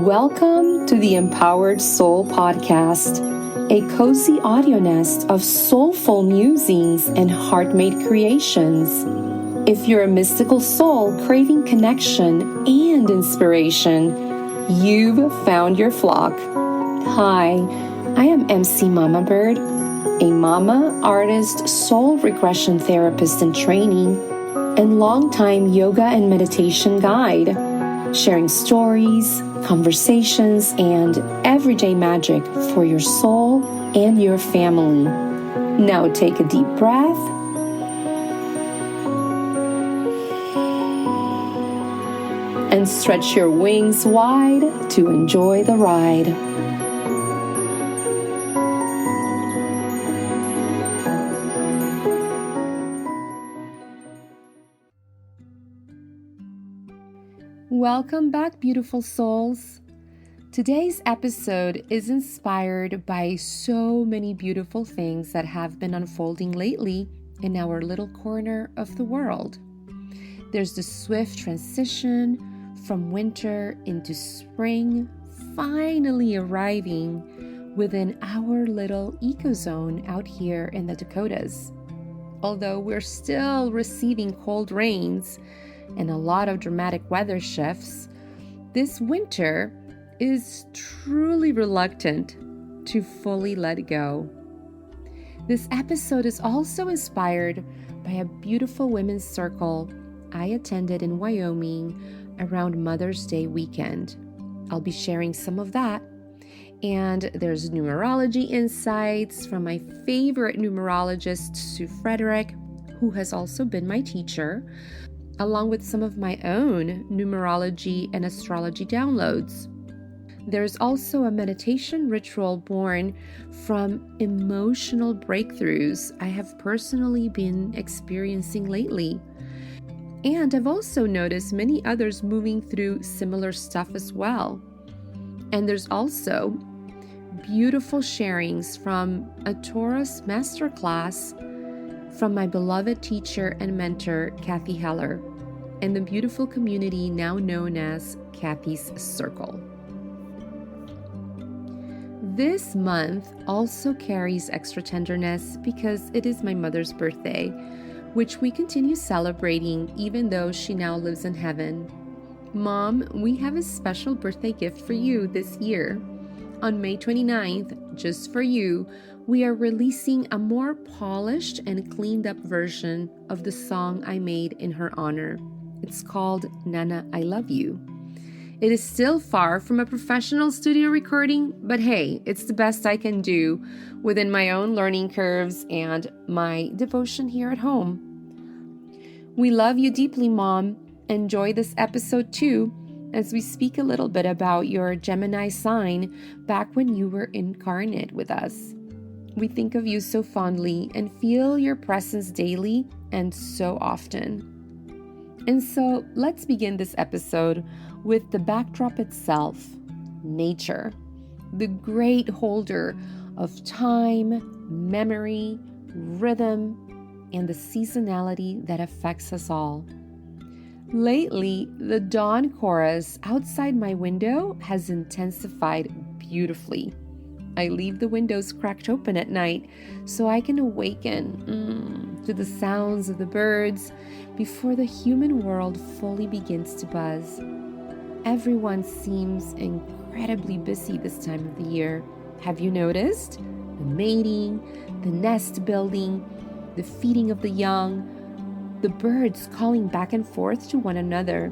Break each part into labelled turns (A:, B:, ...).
A: Welcome to the Empowered Soul Podcast, a cozy audio nest of soulful musings and heart-made creations. If you're a mystical soul craving connection and inspiration, you've found your flock. Hi, I am MC Mama Bird, a mama, artist, soul regression therapist in training, and longtime yoga and meditation guide, sharing stories, conversations, and everyday magic for your soul and your family. Now take a deep breath and stretch your wings wide to enjoy the ride. Welcome back, beautiful souls. Today's episode is inspired by so many beautiful things that have been unfolding lately in our little corner of the world. There's the swift transition from winter into spring, finally arriving within our little ecozone out here in the Dakotas. Although we're still receiving cold rains and a lot of dramatic weather shifts, this winter is truly reluctant to fully let go. This episode is also inspired by a beautiful women's circle I attended in Wyoming around Mother's Day weekend. I'll be sharing some of that. And there's numerology insights from my favorite numerologist, Sue Frederick, who has also been my teacher, along with some of my own numerology and astrology downloads. There's also a meditation ritual born from emotional breakthroughs I have personally been experiencing lately. And I've also noticed many others moving through similar stuff as well. And there's also beautiful sharings from a Taurus masterclass from my beloved teacher and mentor, Kathy Heller, and the beautiful community now known as Kathy's Circle. This month also carries extra tenderness because it is my mother's birthday, which we continue celebrating even though she now lives in heaven. Mom, we have a special birthday gift for you this year. On May 29th, just for you, we are releasing a more polished and cleaned up version of the song I made in her honor. It's called Nana, I Love You. It is still far from a professional studio recording, but hey, it's the best I can do within my own learning curves and my devotion here at home. We love you deeply, Mom. Enjoy this episode too, as we speak a little bit about your Gemini sign back when you were incarnate with us. We think of you so fondly and feel your presence daily and so often. And so let's begin this episode with the backdrop itself, nature, the great holder of time, memory, rhythm, and the seasonality that affects us all. Lately, the dawn chorus outside my window has intensified beautifully. I leave the windows cracked open at night so I can awaken to the sounds of the birds before the human world fully begins to buzz. Everyone seems incredibly busy this time of the year. Have you noticed? The mating, the nest building, the feeding of the young, the birds calling back and forth to one another.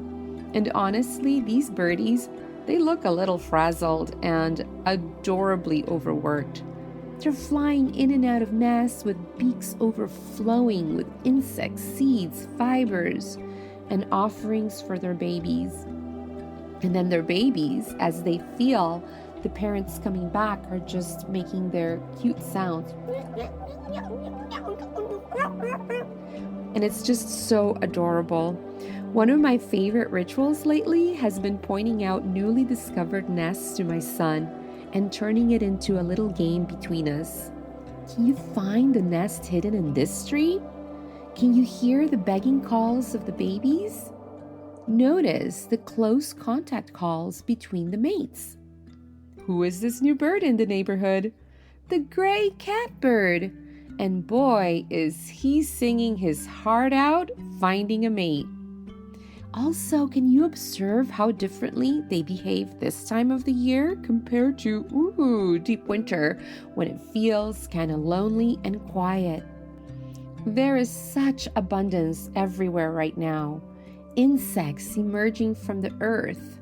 A: And honestly, these birdies, they look a little frazzled and adorably overworked. They're flying in and out of nests with beaks overflowing with insects, seeds, fibers, and offerings for their babies. And then their babies, as they feel the parents coming back, are just making their cute sounds. And it's just so adorable. One of my favorite rituals lately has been pointing out newly discovered nests to my son and turning it into a little game between us. Can you find the nest hidden in this tree? Can you hear the begging calls of the babies? Notice the close contact calls between the mates. Who is this new bird in the neighborhood? The gray catbird. And boy, is he singing his heart out, finding a mate. Also, can you observe how differently they behave this time of the year compared to deep winter when it feels kind of lonely and quiet? There is such abundance everywhere right now. Insects emerging from the earth,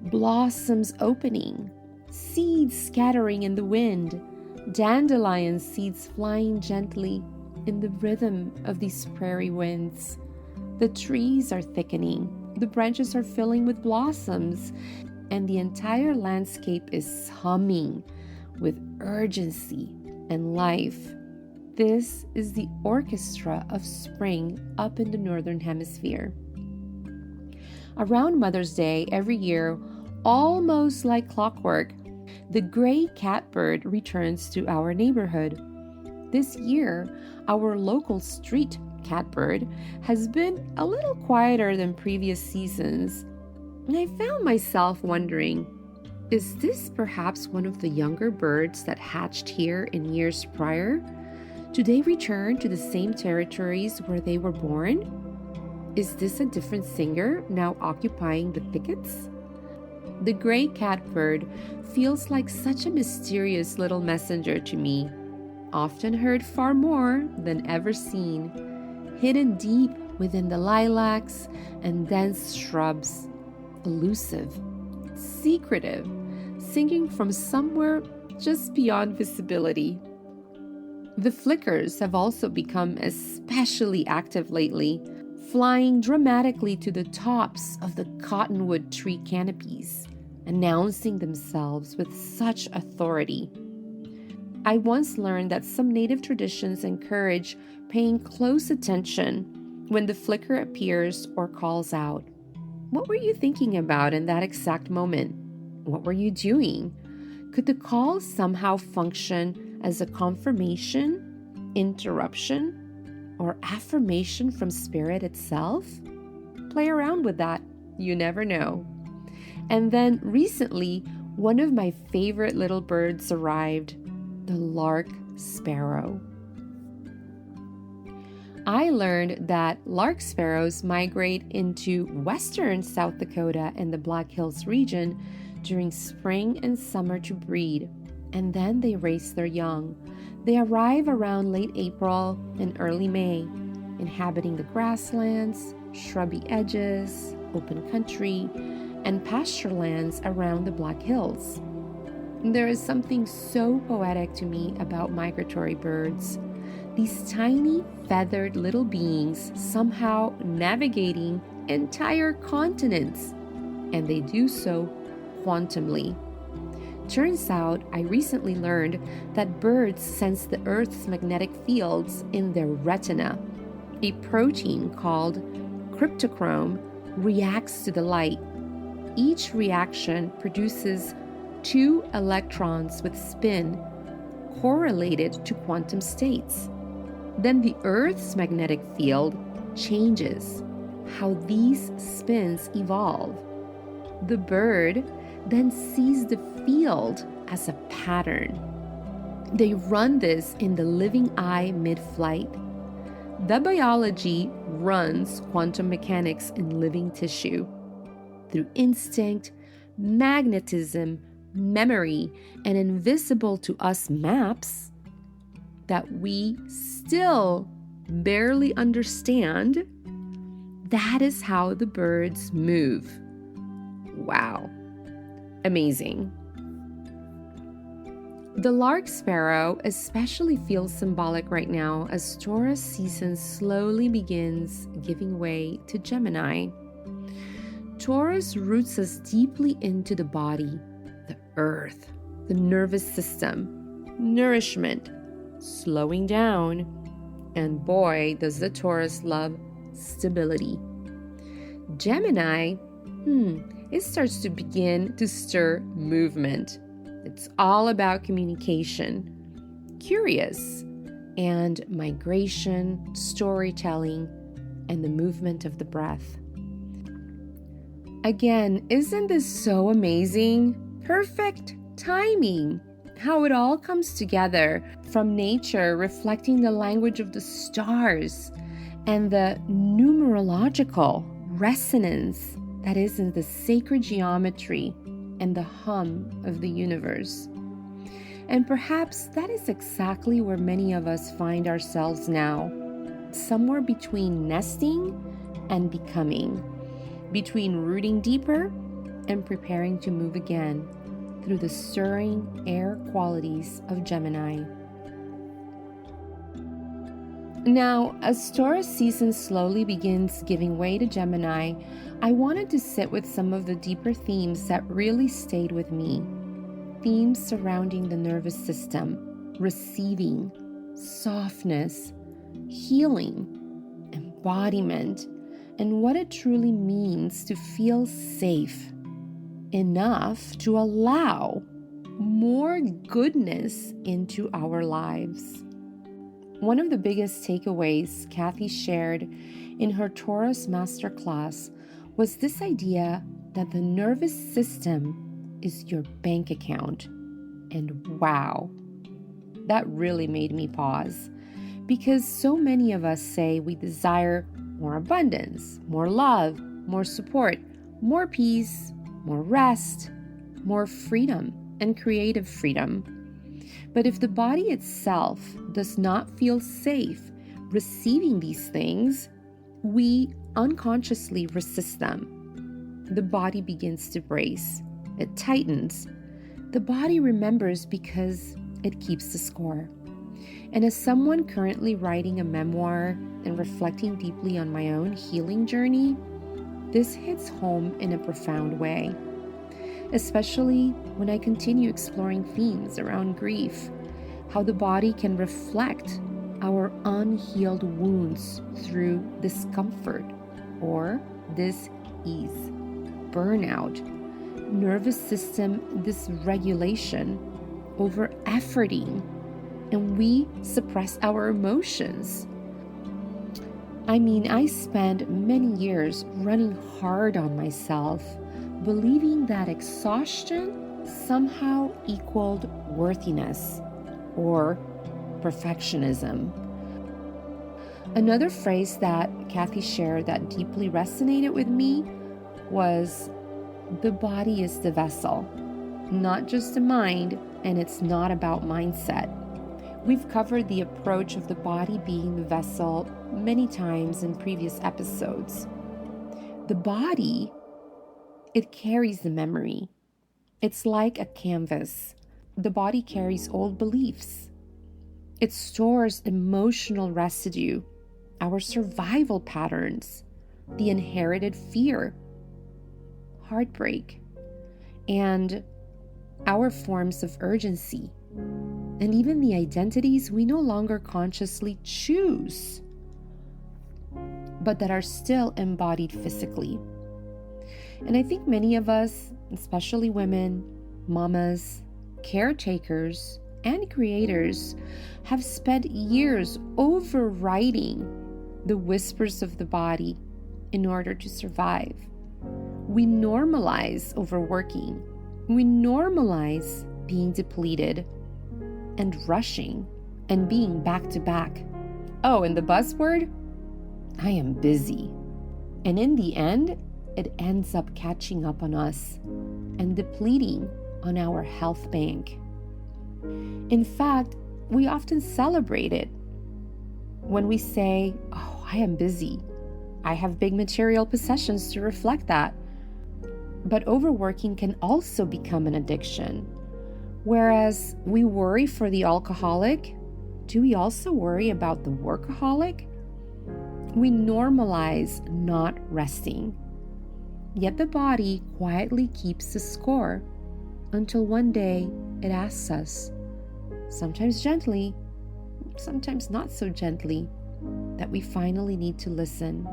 A: blossoms opening, seeds scattering in the wind, dandelion seeds flying gently in the rhythm of these prairie winds. The trees are thickening, the branches are filling with blossoms, and the entire landscape is humming with urgency and life. This is the orchestra of spring up in the northern hemisphere. Around Mother's Day every year, almost like clockwork, the gray catbird returns to our neighborhood. This year, our local street catbird has been a little quieter than previous seasons, and I found myself wondering, is this perhaps one of the younger birds that hatched here in years prior? Do they return to the same territories where they were born? Is this a different singer now occupying the thickets? The gray catbird feels like such a mysterious little messenger to me, often heard far more than ever seen, hidden deep within the lilacs and dense shrubs, elusive, secretive, singing from somewhere just beyond visibility. The flickers have also become especially active lately, flying dramatically to the tops of the cottonwood tree canopies, announcing themselves with such authority. I once learned that some native traditions encourage paying close attention when the flicker appears or calls out. What were you thinking about in that exact moment? What were you doing? Could the call somehow function as a confirmation, interruption, or affirmation from spirit itself? Play around with that. You never know. And then recently, one of my favorite little birds arrived, the lark sparrow. I learned that lark sparrows migrate into western South Dakota and the Black Hills region during spring and summer to breed, and then they raise their young. They arrive around late April and early May, inhabiting the grasslands, shrubby edges, open country, and pasture lands around the Black Hills. There is something so poetic to me about migratory birds. These tiny, feathered little beings somehow navigating entire continents, and they do so quantumly. Turns out, I recently learned that birds sense the Earth's magnetic fields in their retina. A protein called cryptochrome reacts to the light. Each reaction produces 2 electrons with spin correlated to quantum states. Then the Earth's magnetic field changes how these spins evolve. The bird then sees the field as a pattern. They run this in the living eye mid-flight. The biology runs quantum mechanics in living tissue. Through instinct, magnetism, memory, and invisible to us maps that we still barely understand, that is how the birds move. Wow. Amazing. The lark sparrow especially feels symbolic right now as Taurus season slowly begins giving way to Gemini. Taurus roots us deeply into the body, the earth, the nervous system, nourishment, slowing down, and boy, does the Taurus love stability. Gemini, it starts to begin to stir movement. It's all about communication, curious, and migration, storytelling, and the movement of the breath. Again, isn't this so amazing? Perfect timing. How it all comes together, from nature reflecting the language of the stars and the numerological resonance that is in the sacred geometry and the hum of the universe. And perhaps that is exactly where many of us find ourselves now, somewhere between nesting and becoming, between rooting deeper and preparing to move again through the stirring air qualities of Gemini. Now, as Taurus season slowly begins giving way to Gemini, I wanted to sit with some of the deeper themes that really stayed with me. Themes surrounding the nervous system, receiving, softness, healing, embodiment, and what it truly means to feel safe enough to allow more goodness into our lives. One of the biggest takeaways Kathy shared in her Taurus masterclass was this idea that the nervous system is your bank account. And wow, that really made me pause, because so many of us say we desire more abundance, more love, more support, more peace, more rest, more freedom, and creative freedom. But if the body itself does not feel safe receiving these things, we unconsciously resist them. The body begins to brace. It tightens. The body remembers because it keeps the score. And as someone currently writing a memoir and reflecting deeply on my own healing journey, this hits home in a profound way, especially when I continue exploring themes around grief, how the body can reflect our unhealed wounds through discomfort or dis-ease, burnout, nervous system dysregulation, over-efforting, and we suppress our emotions. I spent many years running hard on myself, believing that exhaustion somehow equaled worthiness or perfectionism. Another phrase that Kathy shared that deeply resonated with me was, the body is the vessel, not just the mind, and it's not about mindset. We've covered the approach of the body being the vessel many times in previous episodes. The body, it carries the memory. It's like a canvas. The body carries old beliefs. It stores emotional residue, our survival patterns, the inherited fear, heartbreak, and our forms of urgency, and even the identities we no longer consciously choose, but that are still embodied physically. And I think many of us, especially women, mamas, caretakers, and creators, have spent years overriding the whispers of the body in order to survive. We normalize overworking. We normalize being depleted and rushing and being back to back. Oh, and the buzzword? I am busy. And in the end, it ends up catching up on us and depleting on our health bank. In fact, we often celebrate it when we say, oh, I am busy. I have big material possessions to reflect that. But overworking can also become an addiction. Whereas we worry for the alcoholic, do we also worry about the workaholic? We normalize not resting. Yet the body quietly keeps the score until one day it asks us, sometimes gently, sometimes not so gently, that we finally need to listen.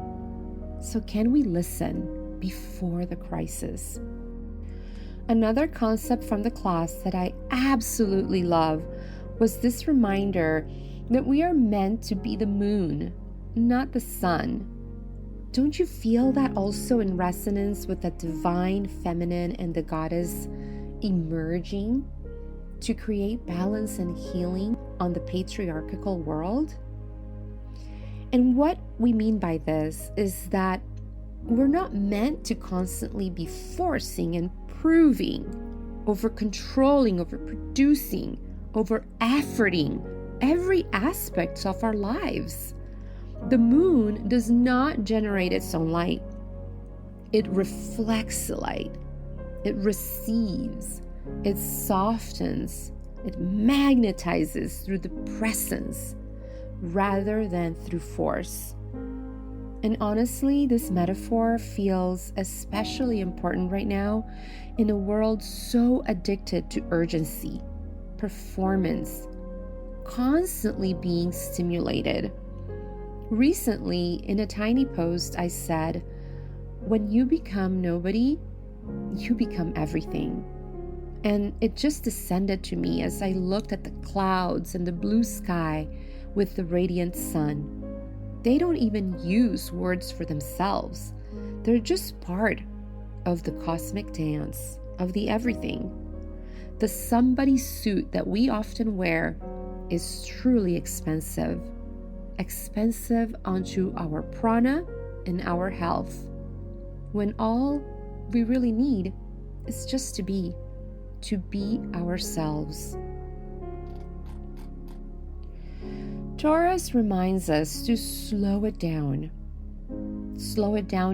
A: So can we listen before the crisis? Another concept from the class that I absolutely love was this reminder that we are meant to be the moon, not the sun. Don't you feel that also in resonance with the divine feminine and the goddess emerging to create balance and healing on the patriarchal world? And what we mean by this is that we're not meant to constantly be forcing and proving, over controlling, over producing, over efforting every aspect of our lives. The moon does not generate its own light. It reflects the light. It receives. It softens. It magnetizes through the presence rather than through force. And honestly, this metaphor feels especially important right now in a world so addicted to urgency, performance, constantly being stimulated. Recently, in a tiny post, I said, when you become nobody, you become everything. And it just descended to me as I looked at the clouds and the blue sky with the radiant sun. They don't even use words for themselves. They're just part of the cosmic dance of the everything. The somebody suit that we often wear is truly expensive onto our prana and our health, when all we really need is just to be ourselves. Taurus reminds us to slow it down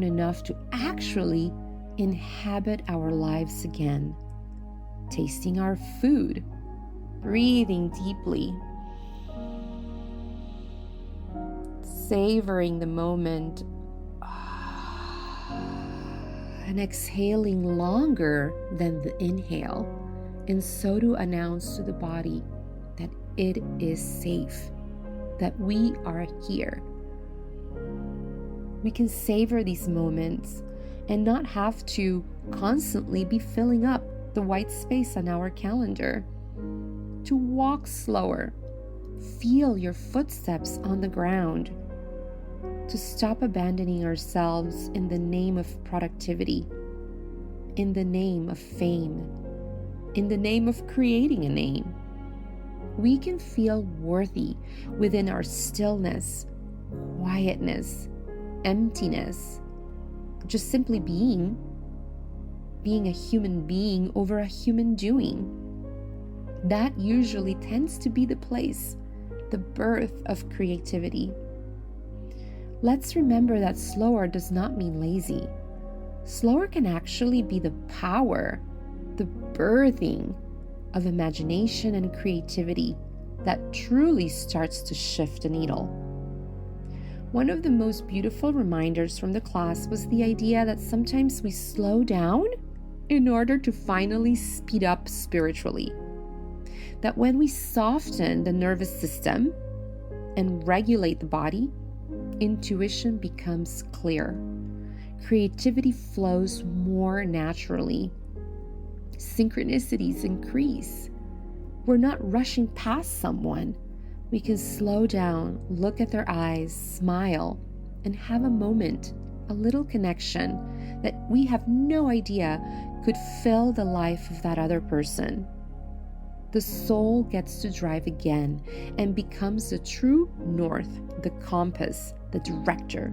A: enough to actually inhabit our lives again, tasting our food, breathing deeply, savoring the moment, and exhaling longer than the inhale, and so to announce to the body that it is safe, that we are here. We can savor these moments and not have to constantly be filling up the white space on our calendar. To walk slower, feel your footsteps on the ground, to stop abandoning ourselves in the name of productivity, in the name of fame, in the name of creating a name. We can feel worthy within our stillness, quietness, emptiness, just simply being a human being over a human doing. That usually tends to be the place, the birth of creativity. Let's remember that slower does not mean lazy. Slower can actually be the power, the birthing of imagination and creativity that truly starts to shift the needle. One of the most beautiful reminders from the class was the idea that sometimes we slow down in order to finally speed up spiritually. That when we soften the nervous system and regulate the body, intuition becomes clear. Creativity flows more naturally. Synchronicities increase. We're not rushing past someone. We can slow down, look at their eyes, smile, and have a moment, a little connection that we have no idea could fill the life of that other person. The soul gets to drive again and becomes the true north, the compass, the director,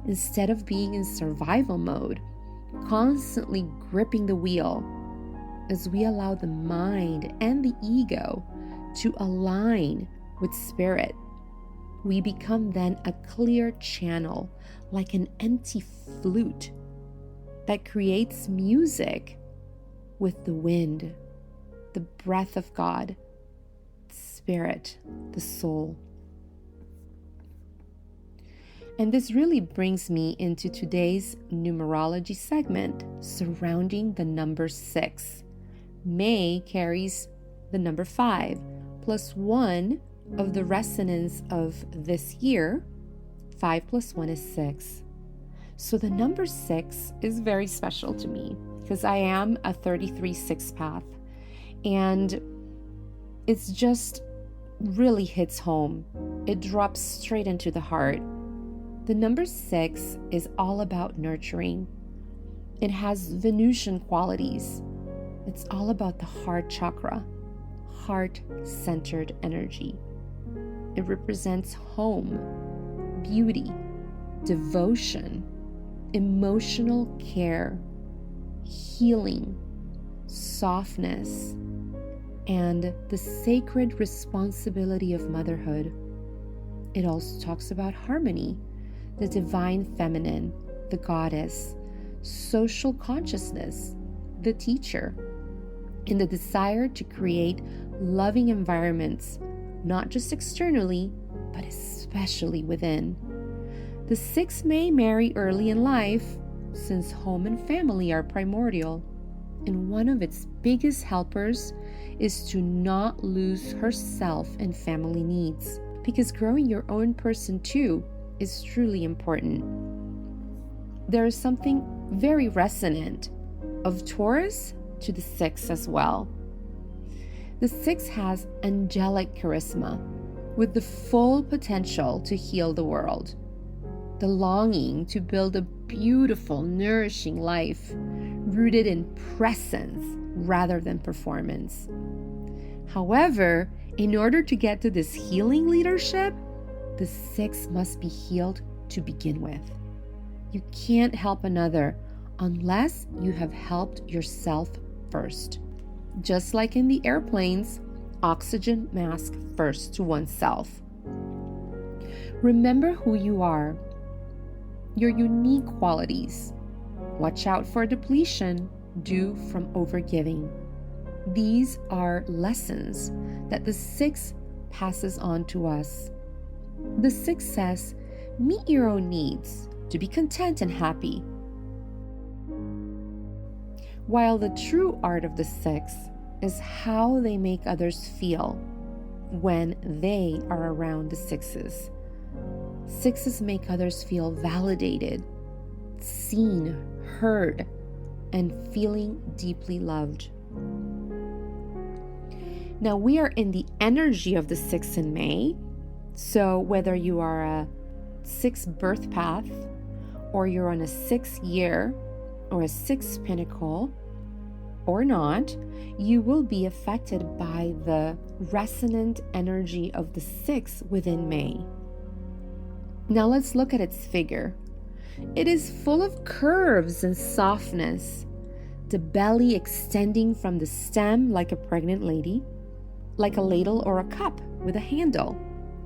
A: instead of being in survival mode, constantly gripping the wheel. As we allow the mind and the ego to align with spirit, we become then a clear channel, like an empty flute that creates music with the wind, the breath of God, spirit, the soul. And this really brings me into today's numerology segment surrounding the number 6. May carries the number 5, plus 1 of the resonance of this year. 5 plus 1 is 6. So the number 6 is very special to me because I am a 33/6 path. And it's just really hits home. It drops straight into the heart. The number 6 is all about nurturing. It has Venusian qualities. It's all about the heart chakra, heart-centered energy. It represents home, beauty, devotion, emotional care, healing, softness, and the sacred responsibility of motherhood. It also talks about harmony, the divine feminine, the goddess, social consciousness, the teacher, and the desire to create loving environments, not just externally, but especially within. The 6 may marry early in life, since home and family are primordial, and one of its biggest helpers is to not lose herself and family needs, because growing your own person too is truly important. There is something very resonant of Taurus to the 6 as well. The 6 has angelic charisma with the full potential to heal the world, the longing to build a beautiful, nourishing life rooted in presence rather than performance. However, in order to get to this healing leadership, the 6 must be healed to begin with. You can't help another unless you have helped yourself first. Just like in the airplanes, oxygen mask first to oneself. Remember who you are, your unique qualities. Watch out for depletion due from overgiving. These are lessons that the 6 passes on to us. The 6 says, meet your own needs to be content and happy. While the true art of the 6 is how they make others feel when they are around the 6s. 6s make others feel validated, seen, heard, and feeling deeply loved. Now we are in the energy of the 6 in May, so whether you are a 6 birth path, or you're on a 6 year, or a 6 pinnacle, or not, you will be affected by the resonant energy of the 6 within May. Now let's look at its figure. It is full of curves and softness, the belly extending from the stem like a pregnant lady, like a ladle or a cup with a handle,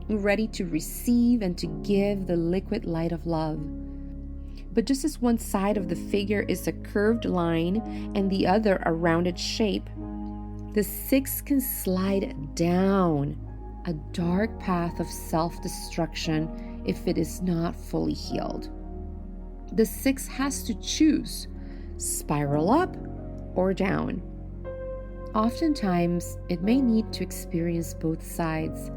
A: ready to receive and to give the liquid light of love. But just as one side of the figure is a curved line and the other a rounded shape, the 6 can slide down a dark path of self-destruction if it is not fully healed. The 6 has to choose, spiral up or down. Oftentimes, it may need to experience both sides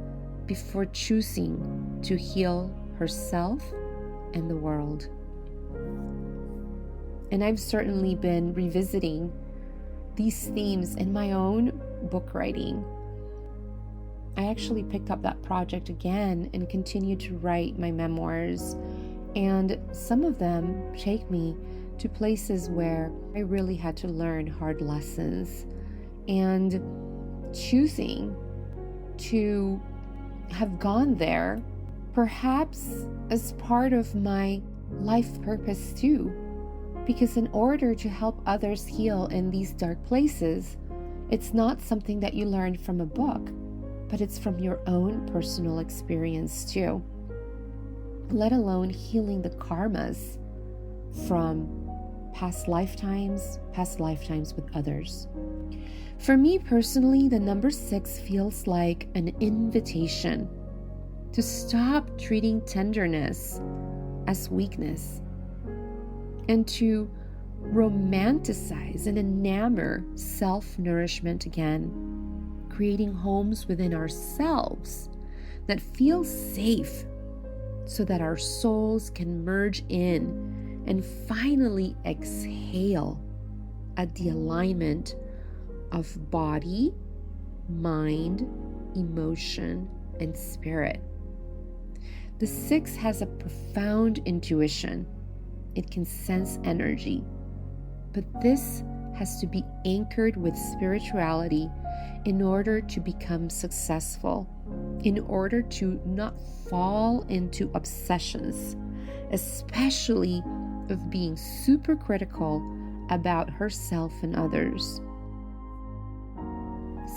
A: before choosing to heal herself and the world. And I've certainly been revisiting these themes in my own book writing. I actually picked up that project again and continued to write my memoirs, and some of them take me to places where I really had to learn hard lessons, and choosing to have gone there perhaps as part of my life purpose too, because in order to help others heal in these dark places, it's not something that you learn from a book, but it's from your own personal experience too, let alone healing the karmas from past lifetimes with others. For me personally, the number 6 feels like an invitation to stop treating tenderness as weakness and to romanticize and enamor self-nourishment again, creating homes within ourselves that feel safe so that our souls can merge in and finally exhale at the alignment of body, mind, emotion, and spirit. The 6 has a profound intuition. It can sense energy. But this has to be anchored with spirituality in order to become successful, in order to not fall into obsessions, especially of being super critical about herself and others.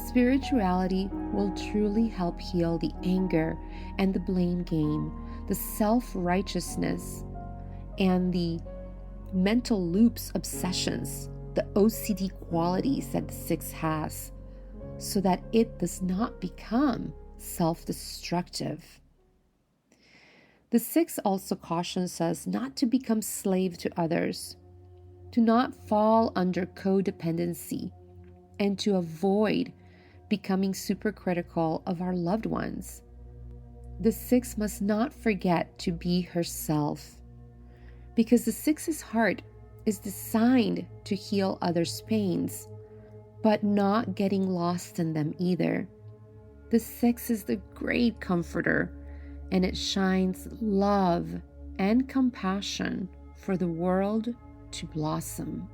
A: Spirituality will truly help heal the anger and the blame game, the self-righteousness, and the mental loops, obsessions, the OCD qualities that the 6 has, so that it does not become self-destructive. The 6 also cautions us not to become slave to others, to not fall under codependency, and to avoid becoming super critical of our loved ones. The 6 must not forget to be herself, because the 6's heart is designed to heal others' pains, but not getting lost in them either. The 6 is the great comforter, and it shines love and compassion for the world to blossom.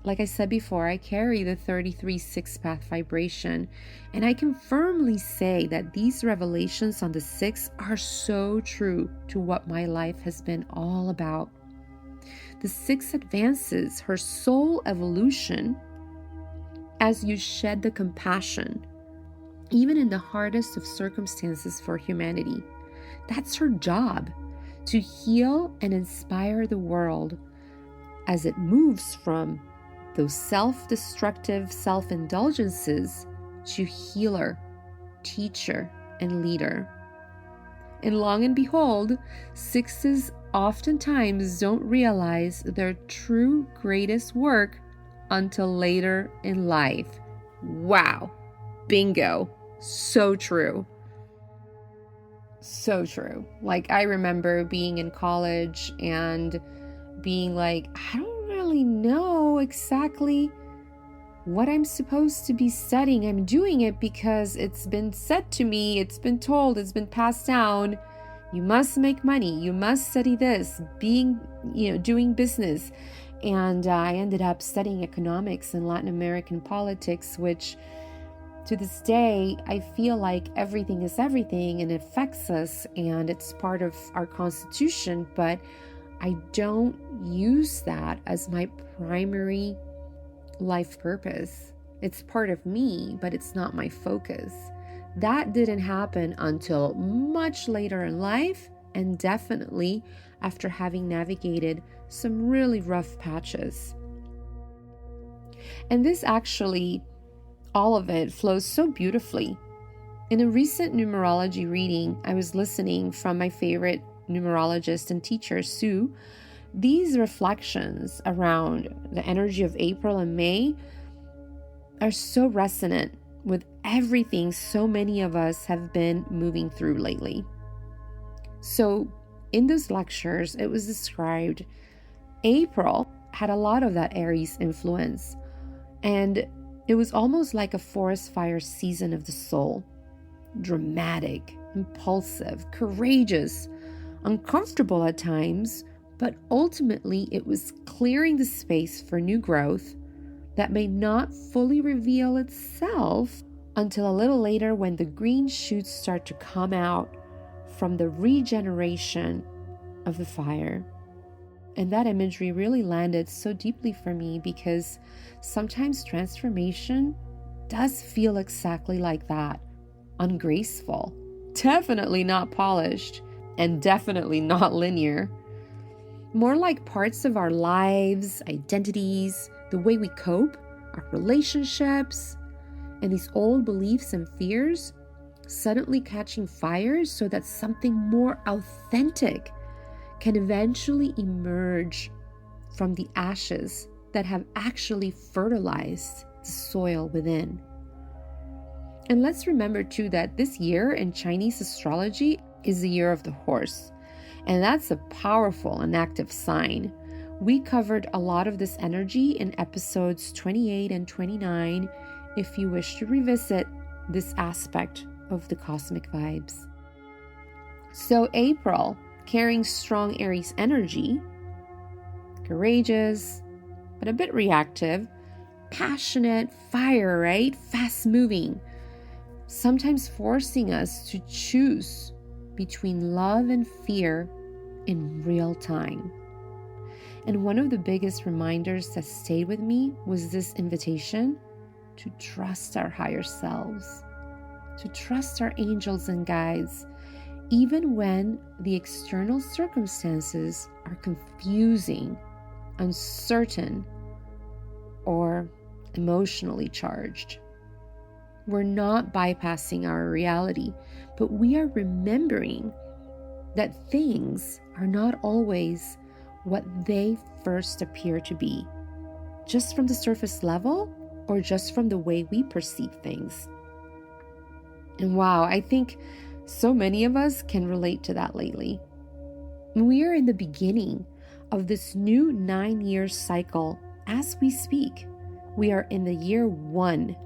A: Like I said before, I carry the 33 6-path vibration, and I can firmly say that these revelations on the 6 are so true to what my life has been all about. The 6 advances her soul evolution as you shed the compassion, even in the hardest of circumstances for humanity. That's her job, to heal and inspire the world as it moves from those self-destructive self-indulgences to healer, teacher, and leader. And long and behold, 6s oftentimes don't realize their true greatest work until later in life. Wow. Bingo. So true. So true. Like, I remember being in college and being like, I don't really know exactly what I'm supposed to be studying. I'm doing it because it's been said to me, it's been told, it's been passed down. You must make money. You must study this, doing business. And I ended up studying economics and Latin American politics, which to this day, I feel like everything is everything and it affects us and it's part of our constitution, but I don't use that as my primary life purpose. It's part of me, but it's not my focus. That didn't happen until much later in life, and definitely after having navigated some really rough patches. And this actually, all of it flows so beautifully. In a recent numerology reading, I was listening from my favorite numerologist and teacher, Sue. These reflections around the energy of April and May are so resonant with everything so many of us have been moving through lately. So in those lectures, it was described April had a lot of that Aries influence, and it was almost like a forest fire season of the soul. Dramatic, impulsive, courageous, uncomfortable at times, but ultimately it was clearing the space for new growth that may not fully reveal itself until a little later, when the green shoots start to come out from the regeneration of the fire. And that imagery really landed so deeply for me, because sometimes transformation does feel exactly like that. Ungraceful, definitely not polished, and definitely not linear. More like parts of our lives, identities, the way we cope, our relationships, and these old beliefs and fears suddenly catching fire so that something more authentic can eventually emerge from the ashes that have actually fertilized the soil within. And let's remember too that this year in Chinese astrology is the year of the horse. And that's a powerful and active sign. We covered a lot of this energy in episodes 28 and 29 if you wish to revisit this aspect of the cosmic vibes. So April, carrying strong Aries energy, courageous, but a bit reactive, passionate, fire, right? Fast moving, sometimes forcing us to choose between love and fear in real time. And one of the biggest reminders that stayed with me was this invitation to trust our higher selves, to trust our angels and guides, even when the external circumstances are confusing, uncertain, or emotionally charged. We're not bypassing our reality, but we are remembering that things are not always what they first appear to be, just from the surface level or just from the way we perceive things. And wow, I think so many of us can relate to that lately. We are in the beginning of this new 9-year cycle as we speak. We are in the year 1,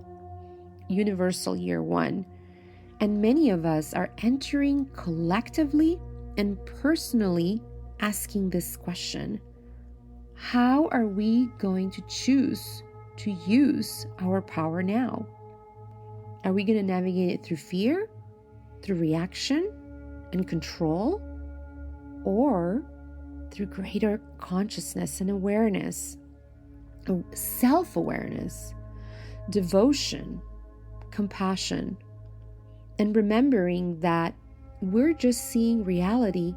A: universal year 1, and many of us are entering collectively and personally asking this question: how are we going to choose to use our power now? Are we going to navigate it through fear, through reaction and control, or through greater consciousness and awareness, self-awareness, devotion, compassion, and remembering that we're just seeing reality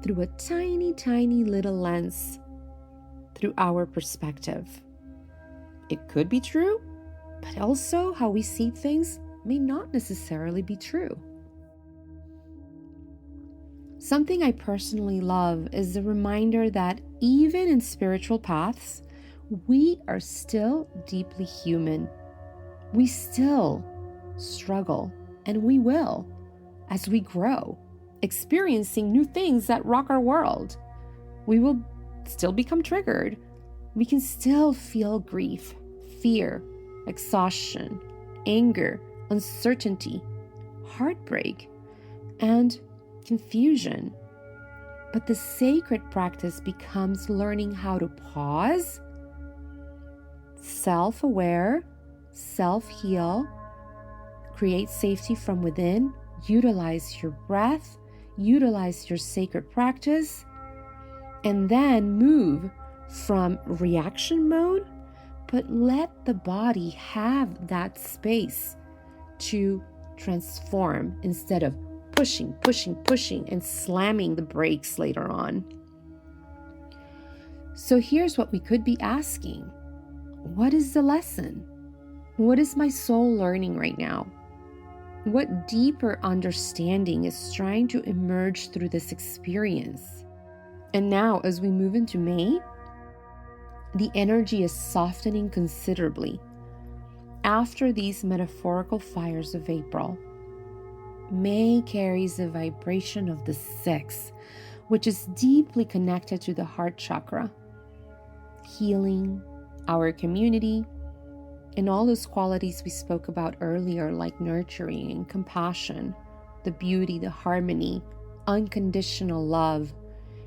A: through a tiny, tiny little lens, through our perspective. It could be true, but also how we see things may not necessarily be true. Something I personally love is the reminder that even in spiritual paths, we are still deeply human. We still struggle, and we will as we grow, experiencing new things that rock our world. We will still become triggered. We can still feel grief, fear, exhaustion, anger, uncertainty, heartbreak, and confusion. But the sacred practice becomes learning how to pause, self-aware, self-heal, create safety from within, utilize your breath, utilize your sacred practice, and then move from reaction mode, but let the body have that space to transform instead of pushing, and slamming the brakes later on. So here's what we could be asking. What is the lesson? What is my soul learning right now? What deeper understanding is trying to emerge through this experience? And now, as we move into May, the energy is softening considerably. After these metaphorical fires of April, May carries a vibration of the 6, which is deeply connected to the heart chakra, healing, our community, and all those qualities we spoke about earlier, like nurturing and compassion, the beauty, the harmony, unconditional love,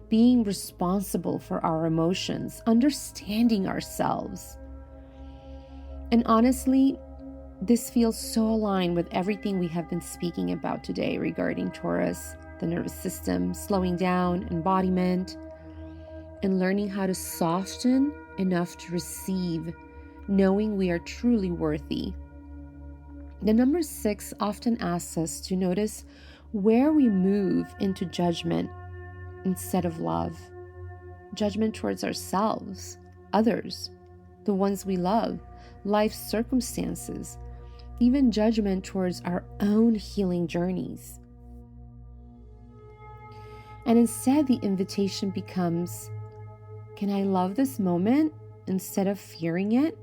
A: being responsible for our emotions, understanding ourselves. And honestly, this feels so aligned with everything we have been speaking about today regarding Taurus, the nervous system, slowing down, embodiment, and learning how to soften enough to receive, knowing we are truly worthy. The number 6 often asks us to notice where we move into judgment instead of love. Judgment towards ourselves, others, the ones we love, life's circumstances, even judgment towards our own healing journeys. And instead, the invitation becomes, can I love this moment instead of fearing it?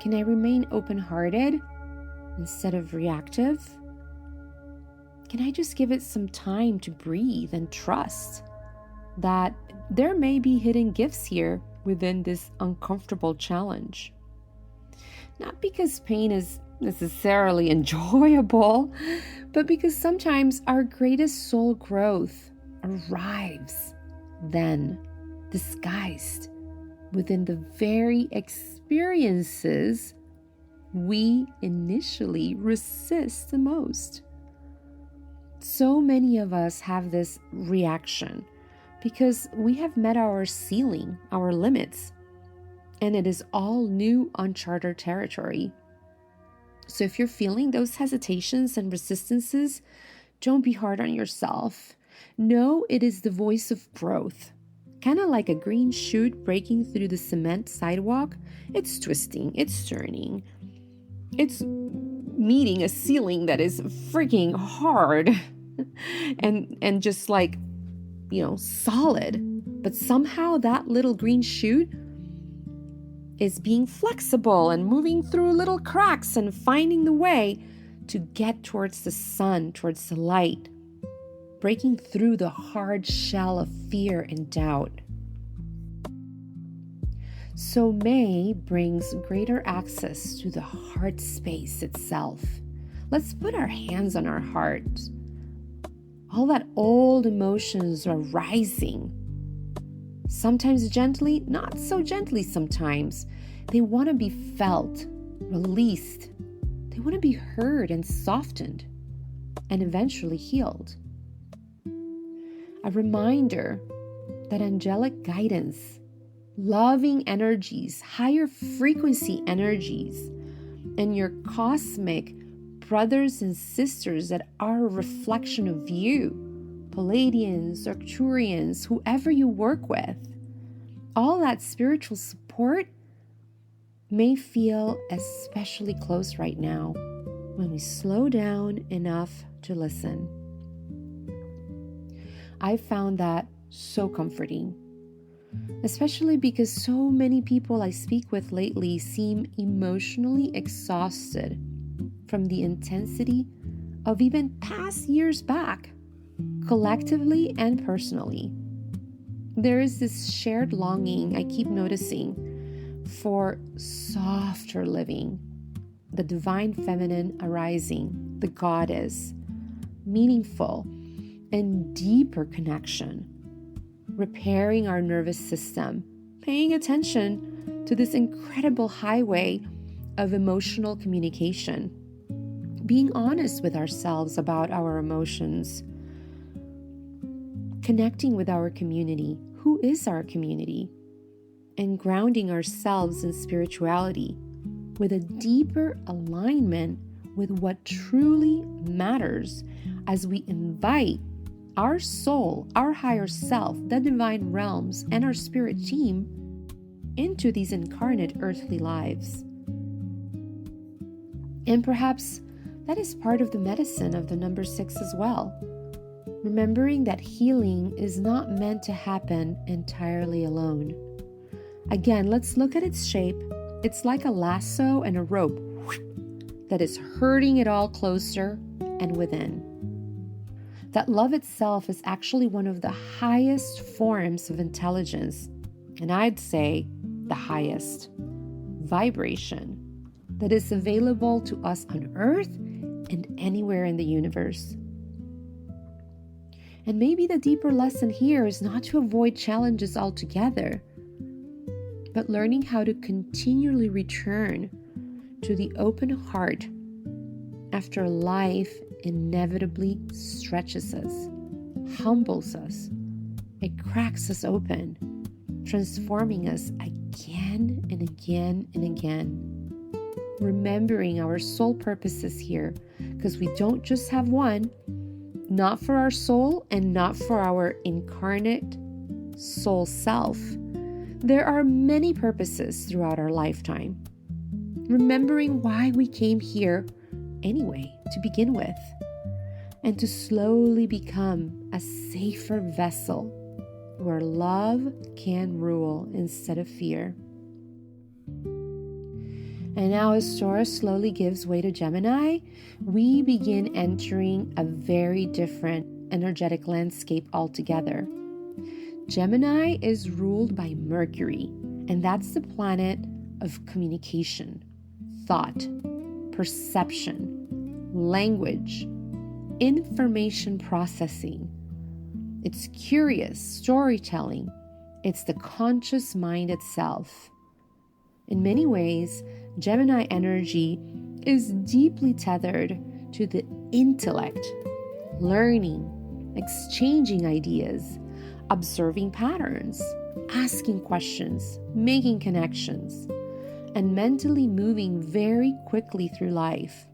A: Can I remain open-hearted instead of reactive? Can I just give it some time to breathe and trust that there may be hidden gifts here within this uncomfortable challenge? Not because pain is necessarily enjoyable, but because sometimes our greatest soul growth arrives then, disguised within the very experiences we initially resist the most. So many of us have this reaction because we have met our ceiling, our limits, and it is all new uncharted territory. So if you're feeling those hesitations and resistances, don't be hard on yourself. Know it is the voice of growth. Kind of like a green shoot breaking through the cement sidewalk. It's twisting, it's turning, it's meeting a ceiling that is freaking hard and just like, solid. But somehow that little green shoot is being flexible and moving through little cracks and finding the way to get towards the sun, towards the light, breaking through the hard shell of fear and doubt. So May brings greater access to the heart space itself. Let's put our hands on our hearts. All that old emotions are rising. Sometimes gently, not so gently sometimes. They want to be felt, released. They want to be heard and softened, and eventually healed. A reminder that angelic guidance, loving energies, higher frequency energies, and your cosmic brothers and sisters that are a reflection of you, Palladians, Arcturians, whoever you work with, all that spiritual support may feel especially close right now when we slow down enough to listen. I found that so comforting, especially because so many people I speak with lately seem emotionally exhausted from the intensity of even past years back, collectively and personally. There is this shared longing I keep noticing for softer living, the divine feminine arising, the goddess, meaningful and deeper connection, repairing our nervous system, paying attention to this incredible highway of emotional communication, being honest with ourselves about our emotions, connecting with our community. Who is our community? And grounding ourselves in spirituality with a deeper alignment with what truly matters as we invite our soul, our higher self, the divine realms, and our spirit team into these incarnate earthly lives. And perhaps that is part of the medicine of the number 6 as well. Remembering that healing is not meant to happen entirely alone. Again, let's look at its shape. It's like a lasso and a rope that is herding it all closer and within. That love itself is actually one of the highest forms of intelligence, and I'd say the highest vibration that is available to us on Earth and anywhere in the universe. And maybe the deeper lesson here is not to avoid challenges altogether, but learning how to continually return to the open heart after life inevitably stretches us, humbles us, it cracks us open, transforming us again and again and again. Remembering our soul purposes here, because we don't just have one, not for our soul and not for our incarnate soul self. There are many purposes throughout our lifetime. Remembering why we came here anyway to begin with, and to slowly become a safer vessel where love can rule instead of fear. And now as Taurus slowly gives way to Gemini, we begin entering a very different energetic landscape altogether. Gemini is ruled by Mercury, and that's the planet of communication, thought, perception, language, information processing. It's curious storytelling. It's the conscious mind itself. In many ways, Gemini energy is deeply tethered to the intellect, learning, exchanging ideas, observing patterns, asking questions, making connections, and mentally moving very quickly through life.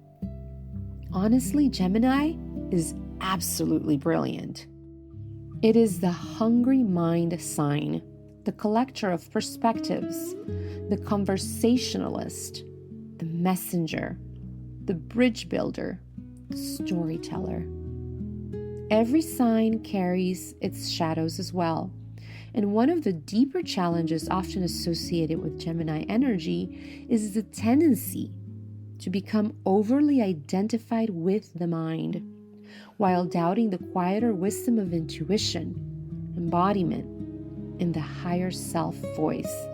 A: Honestly, Gemini is absolutely brilliant. It is the hungry mind sign, the collector of perspectives, the conversationalist, the messenger, the bridge builder, the storyteller. Every sign carries its shadows as well. And one of the deeper challenges often associated with Gemini energy is the tendency to become overly identified with the mind, while doubting the quieter wisdom of intuition, embodiment, and the higher self voice.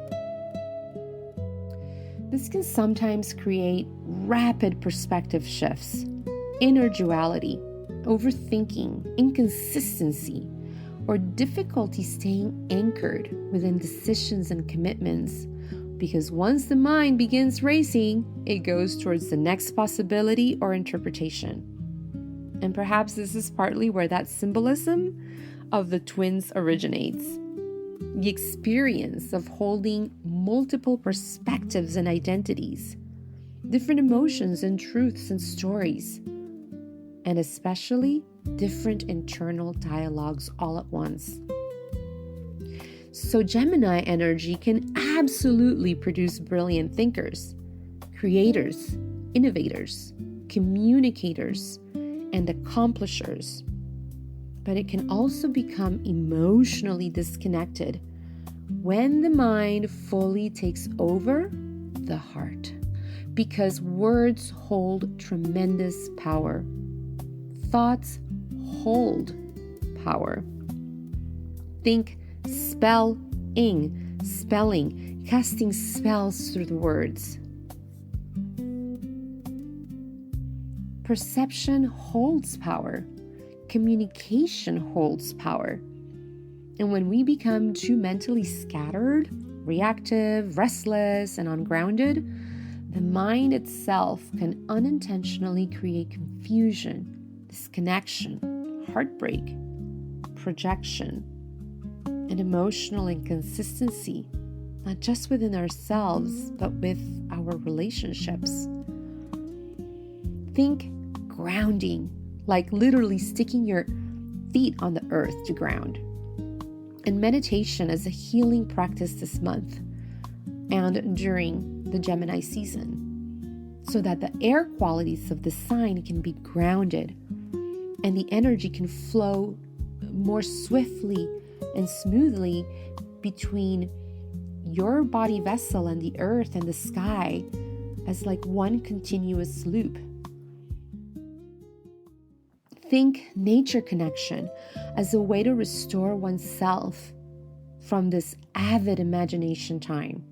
A: This can sometimes create rapid perspective shifts, inner duality, overthinking, inconsistency, or difficulty staying anchored within decisions and commitments, because once the mind begins racing, it goes towards the next possibility or interpretation. And perhaps this is partly where that symbolism of the twins originates. The experience of holding multiple perspectives and identities, different emotions and truths and stories, and especially different internal dialogues all at once. So Gemini energy can absolutely produce brilliant thinkers, creators, innovators, communicators, and accomplishers. But it can also become emotionally disconnected when the mind fully takes over the heart, because words hold tremendous power. Thoughts hold power. Think spelling, casting spells through the words. Perception holds power. Communication holds power. And when we become too mentally scattered, reactive, restless, and ungrounded, the mind itself can unintentionally create confusion, disconnection, heartbreak, projection, and emotional inconsistency, not just within ourselves, but with our relationships. Think grounding, like literally sticking your feet on the earth to ground. And meditation as a healing practice this month and during the Gemini season, so that the air qualities of the sign can be grounded and the energy can flow more swiftly and smoothly between your body vessel and the earth and the sky as like one continuous loop. Think nature connection as a way to restore oneself from this avid imagination time,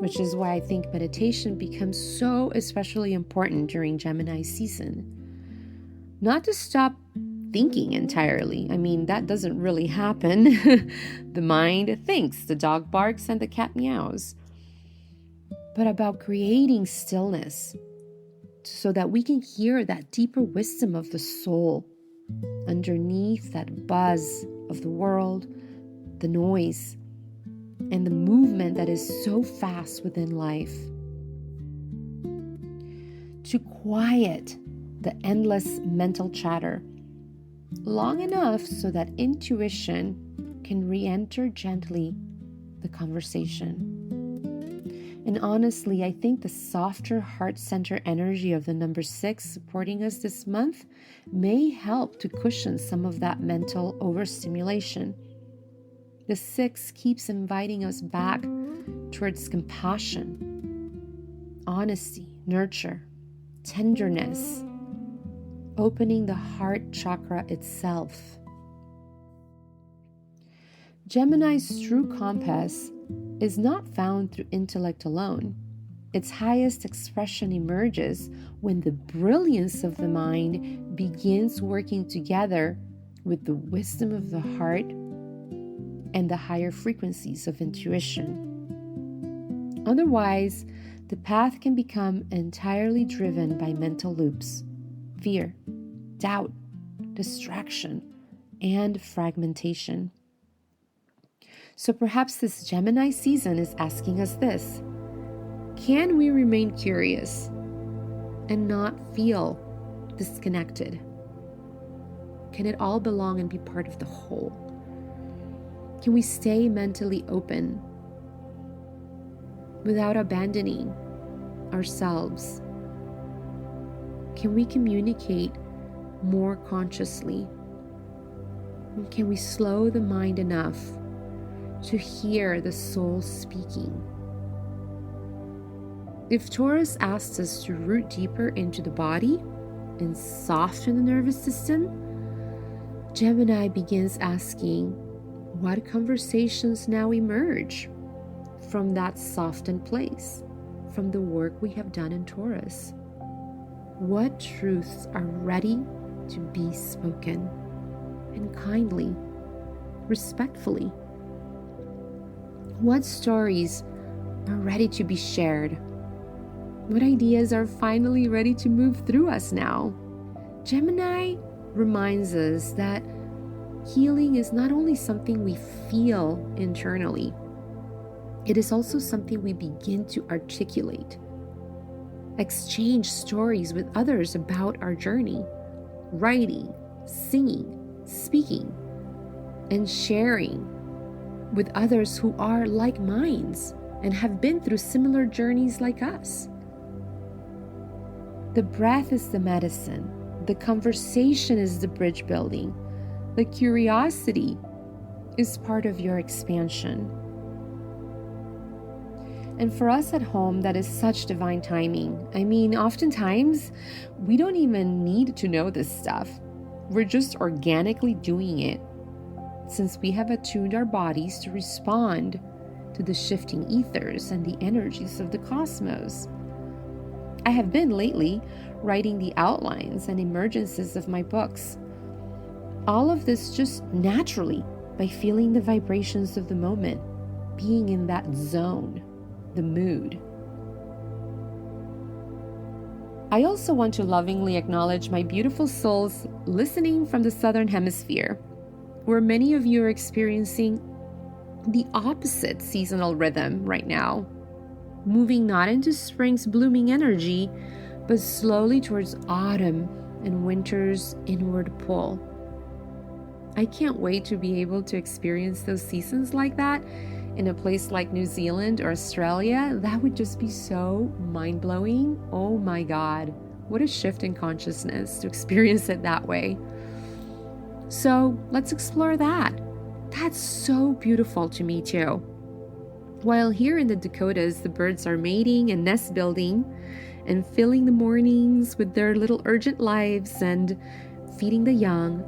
A: which is why I think meditation becomes so especially important during Gemini season. Not to stop thinking entirely. I mean, that doesn't really happen. The mind thinks, the dog barks, and the cat meows. But about creating stillness so that we can hear that deeper wisdom of the soul underneath that buzz of the world, the noise, and the movement that is so fast within life. To quiet the endless mental chatter long enough so that intuition can re-enter gently the conversation. And honestly, I think the softer heart center energy of the number 6 supporting us this month may help to cushion some of that mental overstimulation. The 6 keeps inviting us back towards compassion, honesty, nurture, tenderness, opening the heart chakra itself. Gemini's true compass is not found through intellect alone, Its highest expression emerges when the brilliance of the mind begins working together with the wisdom of the heart and the higher frequencies of intuition. Otherwise, the path can become entirely driven by mental loops, fear, doubt, distraction, and fragmentation. So perhaps this Gemini season is asking us this: can we remain curious and not feel disconnected? Can it all belong and be part of the whole? Can we stay mentally open without abandoning ourselves? Can we communicate more consciously? And can we slow the mind enough to hear the soul speaking? If Taurus asks us to root deeper into the body and soften the nervous system, Gemini begins asking, what conversations now emerge from that softened place, from the work we have done in Taurus? What truths are ready to be spoken, and kindly, respectfully? What stories are ready to be shared? What ideas are finally ready to move through us now? Gemini reminds us that healing is not only something we feel internally, it is also something we begin to articulate, exchange stories with others about our journey, writing, singing, speaking, and sharing with others who are like minds and have been through similar journeys like us. The breath is the medicine. The conversation is the bridge building. The curiosity is part of your expansion. And for us at home, that is such divine timing. I mean, oftentimes, we don't even need to know this stuff. We're just organically doing it, since we have attuned our bodies to respond to the shifting ethers and the energies of the cosmos. I have been lately writing the outlines and emergences of my books. All of this just naturally by feeling the vibrations of the moment, being in that zone, the mood. I also want to lovingly acknowledge my beautiful souls listening from the Southern Hemisphere, where many of you are experiencing the opposite seasonal rhythm right now, moving not into spring's blooming energy, but slowly towards autumn and winter's inward pull. I can't wait to be able to experience those seasons like that in a place like New Zealand or Australia. That would just be so mind-blowing. Oh my God, what a shift in consciousness to experience it that way. So let's explore that. That's so beautiful to me too. While here in the Dakotas, the birds are mating and nest building and filling the mornings with their little urgent lives and feeding the young,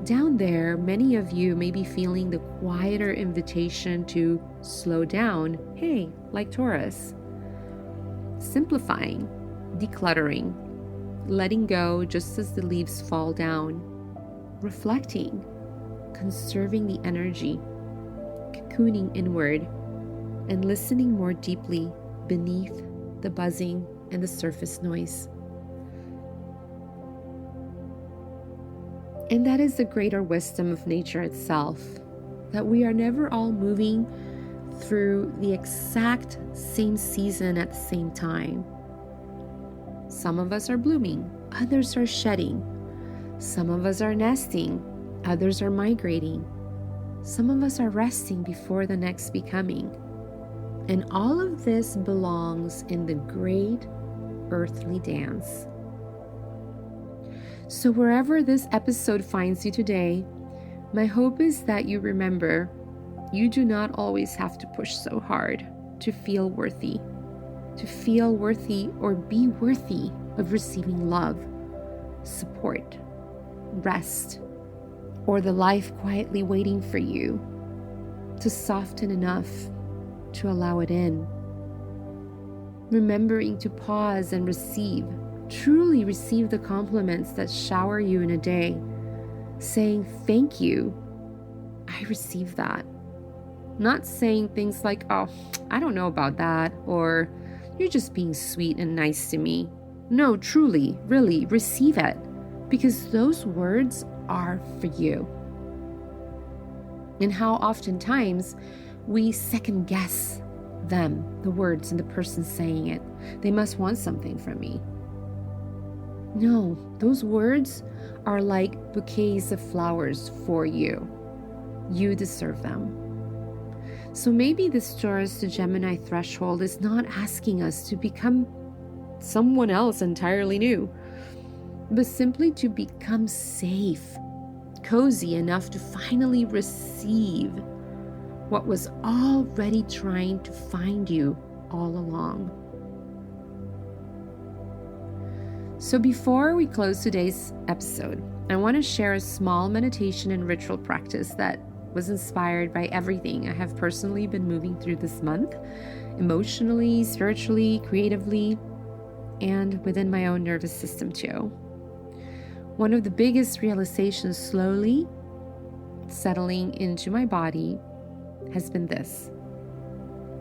A: down there, many of you may be feeling the quieter invitation to slow down, hey, like Taurus. Simplifying, decluttering, letting go just as the leaves fall down, reflecting, conserving the energy, cocooning inward, and listening more deeply beneath the buzzing and the surface noise. And that is the greater wisdom of nature itself, that we are never all moving through the exact same season at the same time. Some of us are blooming, others are shedding. Some of us are nesting, others are migrating. Some of us are resting before the next becoming. And all of this belongs in the great earthly dance. So wherever this episode finds you today, my hope is that you remember you do not always have to push so hard to feel worthy or be worthy of receiving love, support, rest, or the life quietly waiting for you to soften enough to allow it in. Remembering to pause and receive, truly receive the compliments that shower you in a day. Saying, thank you, I received that. Not saying things like, oh, I don't know about that, or you're just being sweet and nice to me. No, truly, really, receive it, because those words are for you. And how oftentimes we second guess them, the words and the person saying it. They must want something from me. No, those words are like bouquets of flowers for you. You deserve them. So maybe this Taurus to Gemini threshold is not asking us to become someone else entirely new, but simply to become safe, cozy enough to finally receive what was already trying to find you all along. So before we close today's episode, I want to share a small meditation and ritual practice that was inspired by everything I have personally been moving through this month, emotionally, spiritually, creatively, and within my own nervous system too. One of the biggest realizations slowly settling into my body has been this.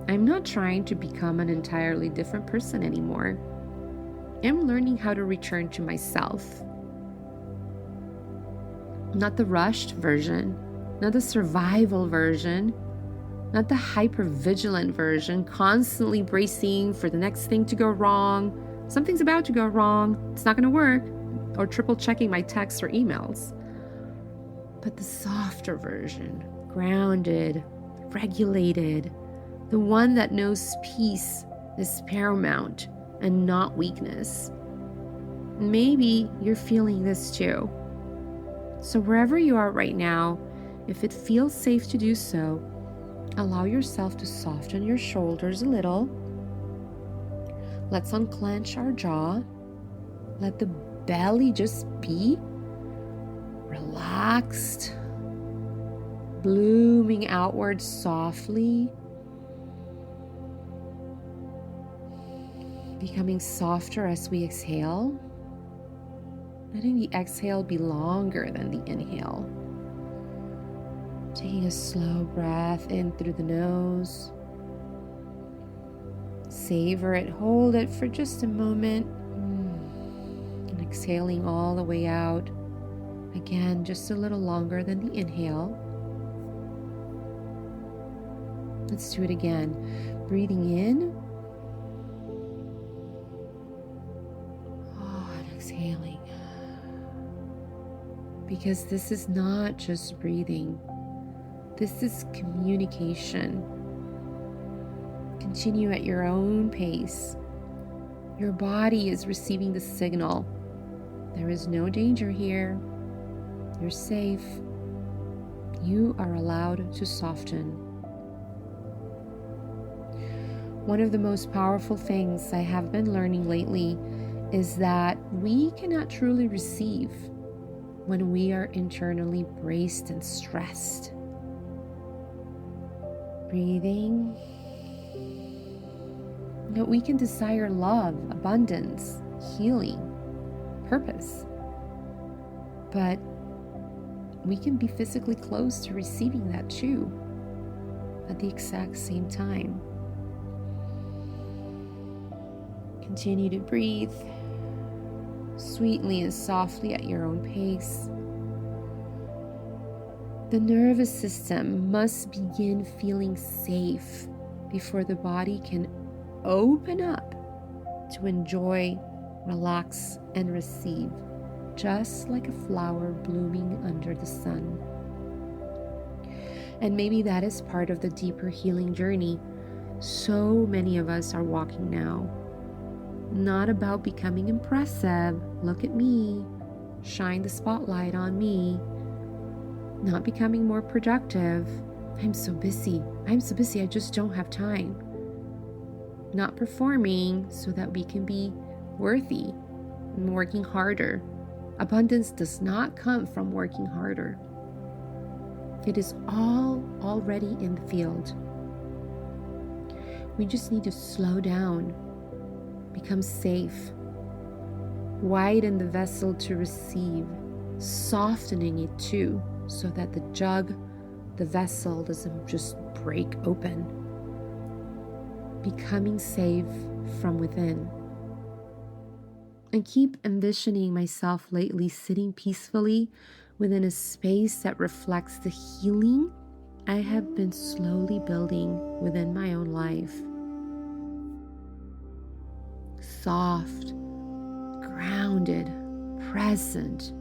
A: I'm not trying to become an entirely different person anymore. I'm learning how to return to myself. Not the rushed version, not the survival version, not the hyper-vigilant version, constantly bracing for the next thing to go wrong. Something's about to go wrong, it's not going to work, or triple checking my texts or emails. But the softer version, grounded, regulated, the one that knows peace is paramount and not weakness. Maybe you're feeling this too. So wherever you are right now, if it feels safe to do so, allow yourself to soften your shoulders a little. Let's unclench our jaw. Let the belly just be relaxed, blooming outward softly, becoming softer as we exhale. Letting the exhale be longer than the inhale. Taking a slow breath in through the nose. Savor it, hold it for just a moment. And exhaling all the way out. Again, just a little longer than the inhale. Let's do it again. Breathing in. And exhaling. Because this is not just breathing. This is communication. Continue at your own pace. Your body is receiving the signal. There is no danger here. You're safe. You are allowed to soften. One of the most powerful things I have been learning lately is that we cannot truly receive when we are internally braced and stressed. Breathing. That we can desire love, abundance, healing, purpose. But we can be physically close to receiving that too at the exact same time. Continue to breathe sweetly and softly at your own pace. The nervous system must begin feeling safe before the body can open up to enjoy, relax, and receive, just like a flower blooming under the sun. And maybe that is part of the deeper healing journey so many of us are walking now. Not about becoming impressive, look at me, shine the spotlight on me. Not becoming more productive, I'm so busy, I just don't have time. Not performing so that we can be worthy and working harder. Abundance does not come from working harder. It is all already in the field. We just need to slow down, become safe. Widen the vessel to receive, softening it too, so that the jug, the vessel, doesn't just break open. Becoming safe from within. And keep envisioning myself lately sitting peacefully within a space that reflects the healing I have been slowly building within my own life. Soft, grounded, present,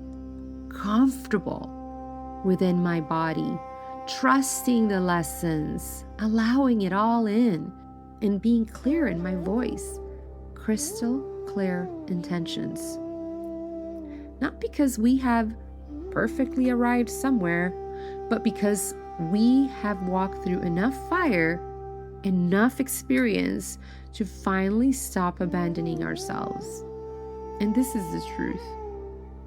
A: comfortable within my body, trusting the lessons, allowing it all in, and being clear in my voice, crystal clear intentions. Not because we have perfectly arrived somewhere, but because we have walked through enough fire, enough experience to finally stop abandoning ourselves. And this is the truth.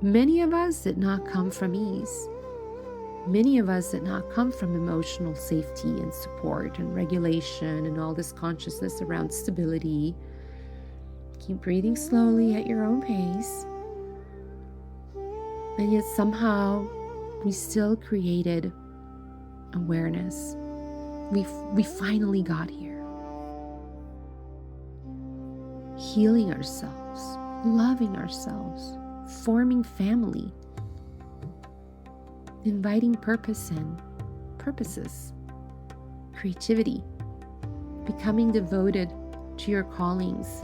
A: Many of us did not come from ease. Many of us did not come from emotional safety and support and regulation and all this consciousness around stability. Keep breathing slowly at your own pace. And yet somehow we still created awareness. We finally got here. Healing ourselves, loving ourselves, forming family, inviting purpose in, purposes, creativity, becoming devoted to your callings,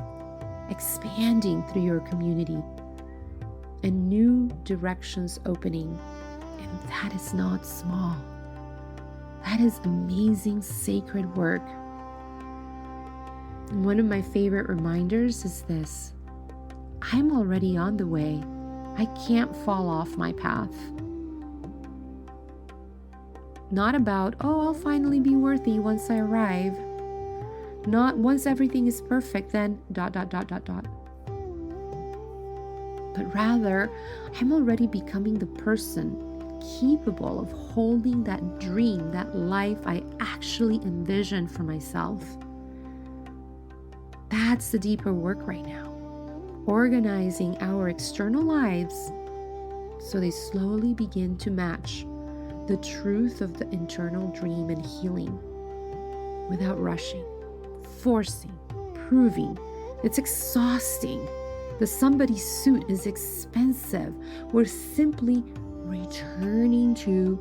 A: expanding through your community, and new directions opening. And that is not small. That is amazing, sacred work. And one of my favorite reminders is this: I'm already on the way. I can't fall off my path. Not about, I'll finally be worthy once I arrive. Not once everything is perfect, then ... But rather, I'm already becoming the person capable of holding that dream, that life I actually envision for myself. That's the deeper work right now. Organizing our external lives so they slowly begin to match the truth of the internal dream and healing without rushing, forcing, proving. It's exhausting. The somebody suit is expensive. We're simply returning to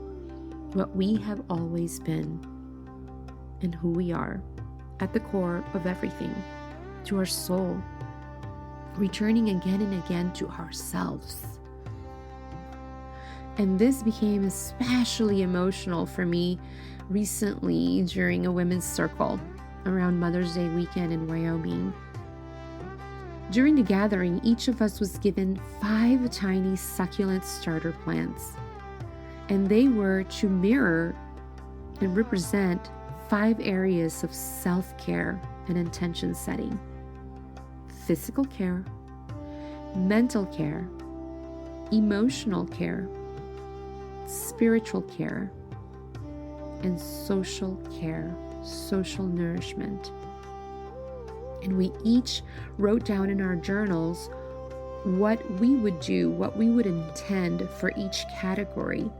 A: what we have always been and who we are at the core of everything, to our soul, returning again and again to ourselves. And this became especially emotional for me recently during a women's circle around Mother's Day weekend in Wyoming. During the gathering, each of us was given 5 tiny succulent starter plants, and they were to mirror and represent 5 areas of self-care and intention setting: physical care, mental care, emotional care, spiritual care, and social care, social nourishment. And we each wrote down in our journals what we would do, what we would intend for each category.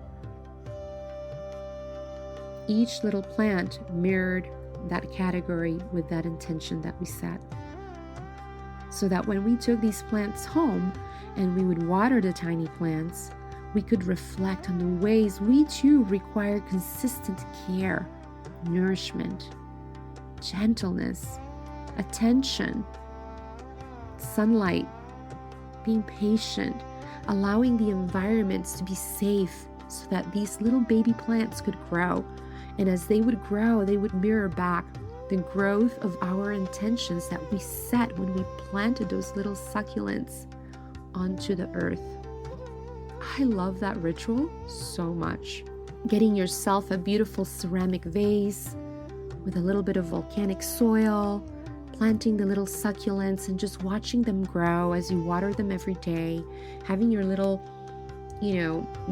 A: Each little plant mirrored that category with that intention that we set. So that when we took these plants home and we would water the tiny plants, we could reflect on the ways we too require consistent care, nourishment, gentleness, attention, sunlight, being patient, allowing the environments to be safe so that these little baby plants could grow. And as they would grow, they would mirror back the growth of our intentions that we set when we planted those little succulents onto the earth. I love that ritual so much. Getting yourself a beautiful ceramic vase with a little bit of volcanic soil, planting the little succulents and just watching them grow as you water them every day, having your little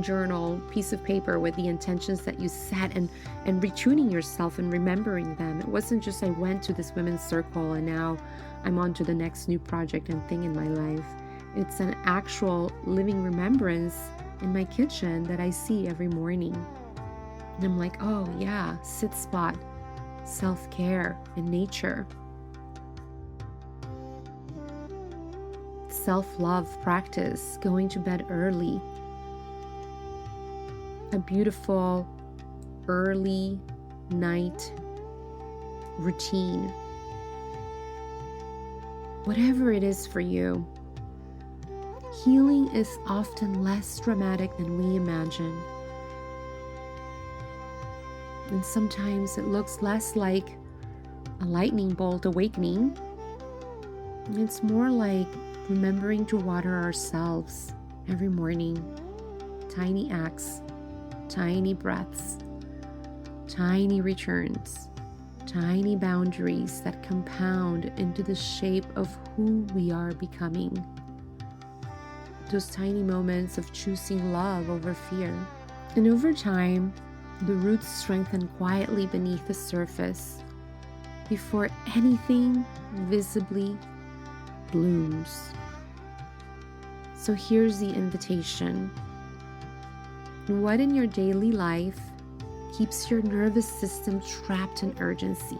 A: journal, piece of paper with the intentions that you set, and retuning yourself and remembering them. It wasn't just I went to this women's circle and now I'm on to the next new project and thing in my life. It's an actual living remembrance in my kitchen that I see every morning. And I'm like, oh yeah, sit spot, self-care and nature, self-love practice, going to bed early, a beautiful early night routine. Whatever it is for you, healing is often less dramatic than we imagine. And sometimes it looks less like a lightning bolt awakening. It's more like remembering to water ourselves every morning. Tiny acts, tiny breaths, tiny returns, tiny boundaries that compound into the shape of who we are becoming. Those tiny moments of choosing love over fear. And over time, the roots strengthen quietly beneath the surface before anything visibly blooms. So here's the invitation. What in your daily life keeps your nervous system trapped in urgency?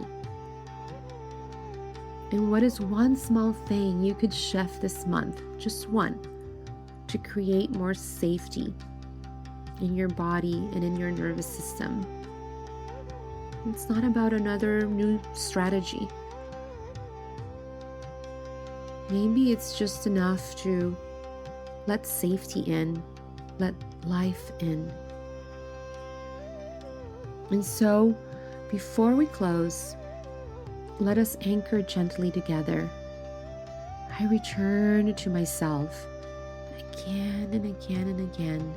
A: And what is one small thing you could shift this month, just one, to create more safety in your body and in your nervous system? It's not about another new strategy. Maybe it's just enough to let safety in, let life in. And so, before we close, let us anchor gently together. I return to myself again and again and again.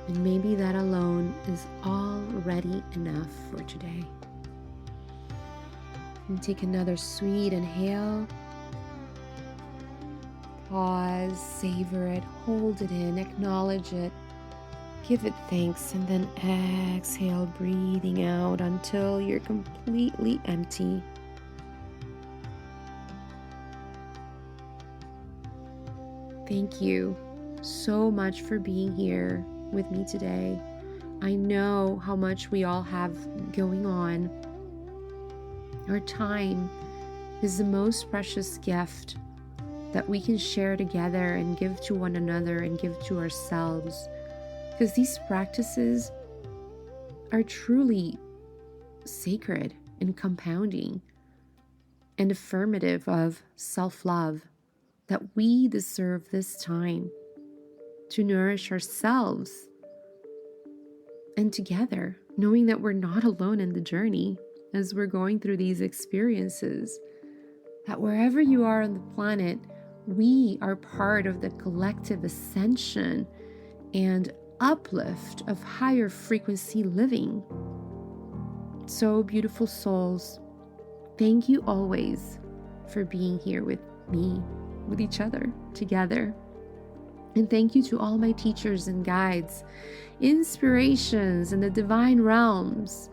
A: And maybe that alone is already enough for today. And take another sweet inhale. Pause, savor it, hold it in, acknowledge it, give it thanks, and then exhale, breathing out until you're completely empty. Thank you so much for being here with me today. I know how much we all have going on. Our time is the most precious gift that we can share together and give to one another and give to ourselves, because these practices are truly sacred and compounding and affirmative of self-love, that we deserve this time to nourish ourselves and together, knowing that we're not alone in the journey as we're going through these experiences, that wherever you are on the planet, we are part of the collective ascension and uplift of higher frequency living. So beautiful souls, thank you always for being here with me, with each other, together. And thank you to all my teachers and guides, inspirations in the divine realms.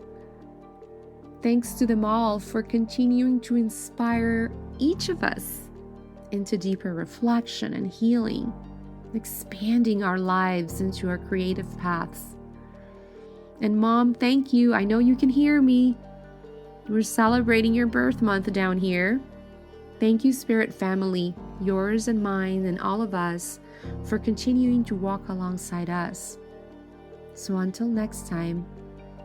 A: Thanks to them all for continuing to inspire each of us into deeper reflection and healing, expanding our lives into our creative paths. And Mom, thank you. I know you can hear me. We're celebrating your birth month down here. Thank you, Spirit Family, yours and mine and all of us, for continuing to walk alongside us. So until next time,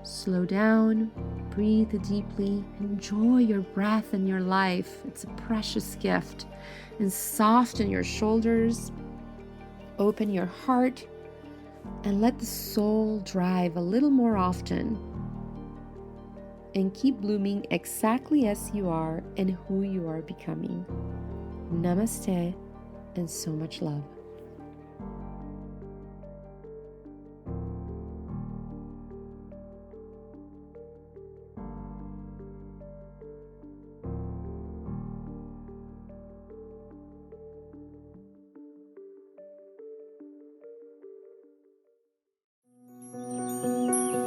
A: slow down, breathe deeply, enjoy your breath and your life. It's a precious gift. And soften your shoulders, open your heart, and let the soul drive a little more often. And keep blooming exactly as you are and who you are becoming. Namaste and so much love.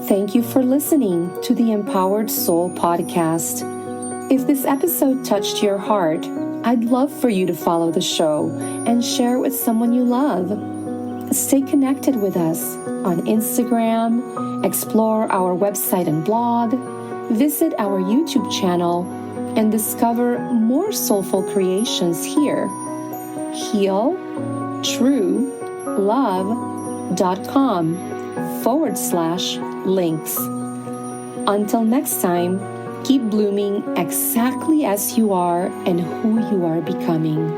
A: Thank you for listening to the Empowered Soul podcast. If this episode touched your heart, I'd love for you to follow the show and share with someone you love. Stay connected with us on Instagram, explore our website and blog, visit our YouTube channel, and discover more soulful creations here. healtruelove.com/links. Until next time, keep blooming exactly as you are and who you are becoming.